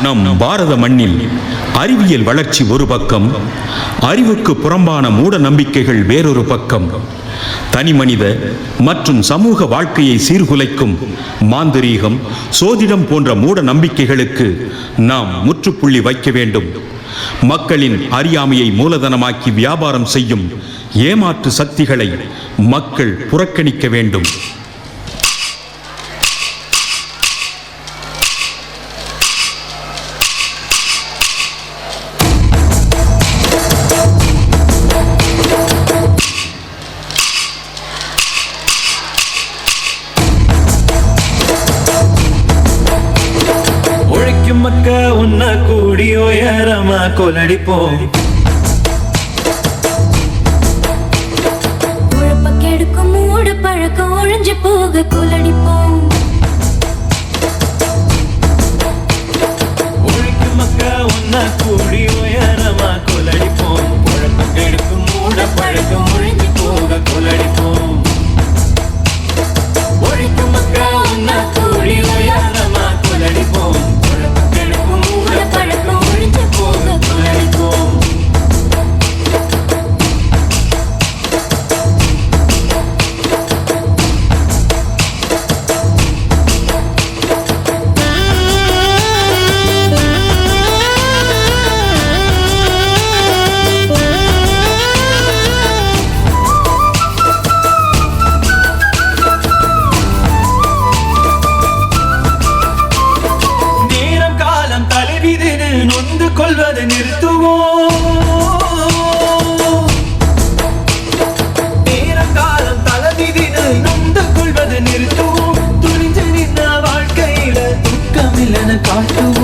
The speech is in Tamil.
நம் பாரத மண்ணில் அறிவியல் வளர்ச்சி ஒரு பக்கம், அறிவுக்கு புறம்பான மூட நம்பிக்கைகள் வேறொரு பக்கம். தனிமனித மற்றும் சமூக வாழ்க்கையை சீர்குலைக்கும் மாந்திரீகம், சோதிடம் போன்ற மூட நம்பிக்கைகளுக்கு நாம் முற்றுப்புள்ளி வைக்க வேண்டும். மக்களின் அறியாமையை மூலதனமாக்கி வியாபாரம் செய்யும் ஏமாற்று சக்திகளை மக்கள் புறக்கணிக்க வேண்டும். மக்க உன்ன கூடி உயரமா கொலடிப்போம். குழப்பக்கெடுக்கும் மூடு பழக்கம் ஒழிஞ்சு போக கொலடிப்போம். உழைக்கும் மக்க உன்ன கூடி உயரமா கொலடிப்போம். குழப்பக்கெடுக்கும் மூடு பழக்கம் ஒழிஞ்சு போக கொலடிப்போம். உழைக்கும் மக்க உன்ன கூடி உயரமா கொலடிப்போம். நொந்து கொள்வதை நிறுத்துவோம். நேரம் காலம் தலைவிதின்னு நொந்து கொள்வதை நிறுத்துவோம். துணிஞ்சு நின்ன வாழ்க்கையில துக்கமில்லன காட்டுவோம்.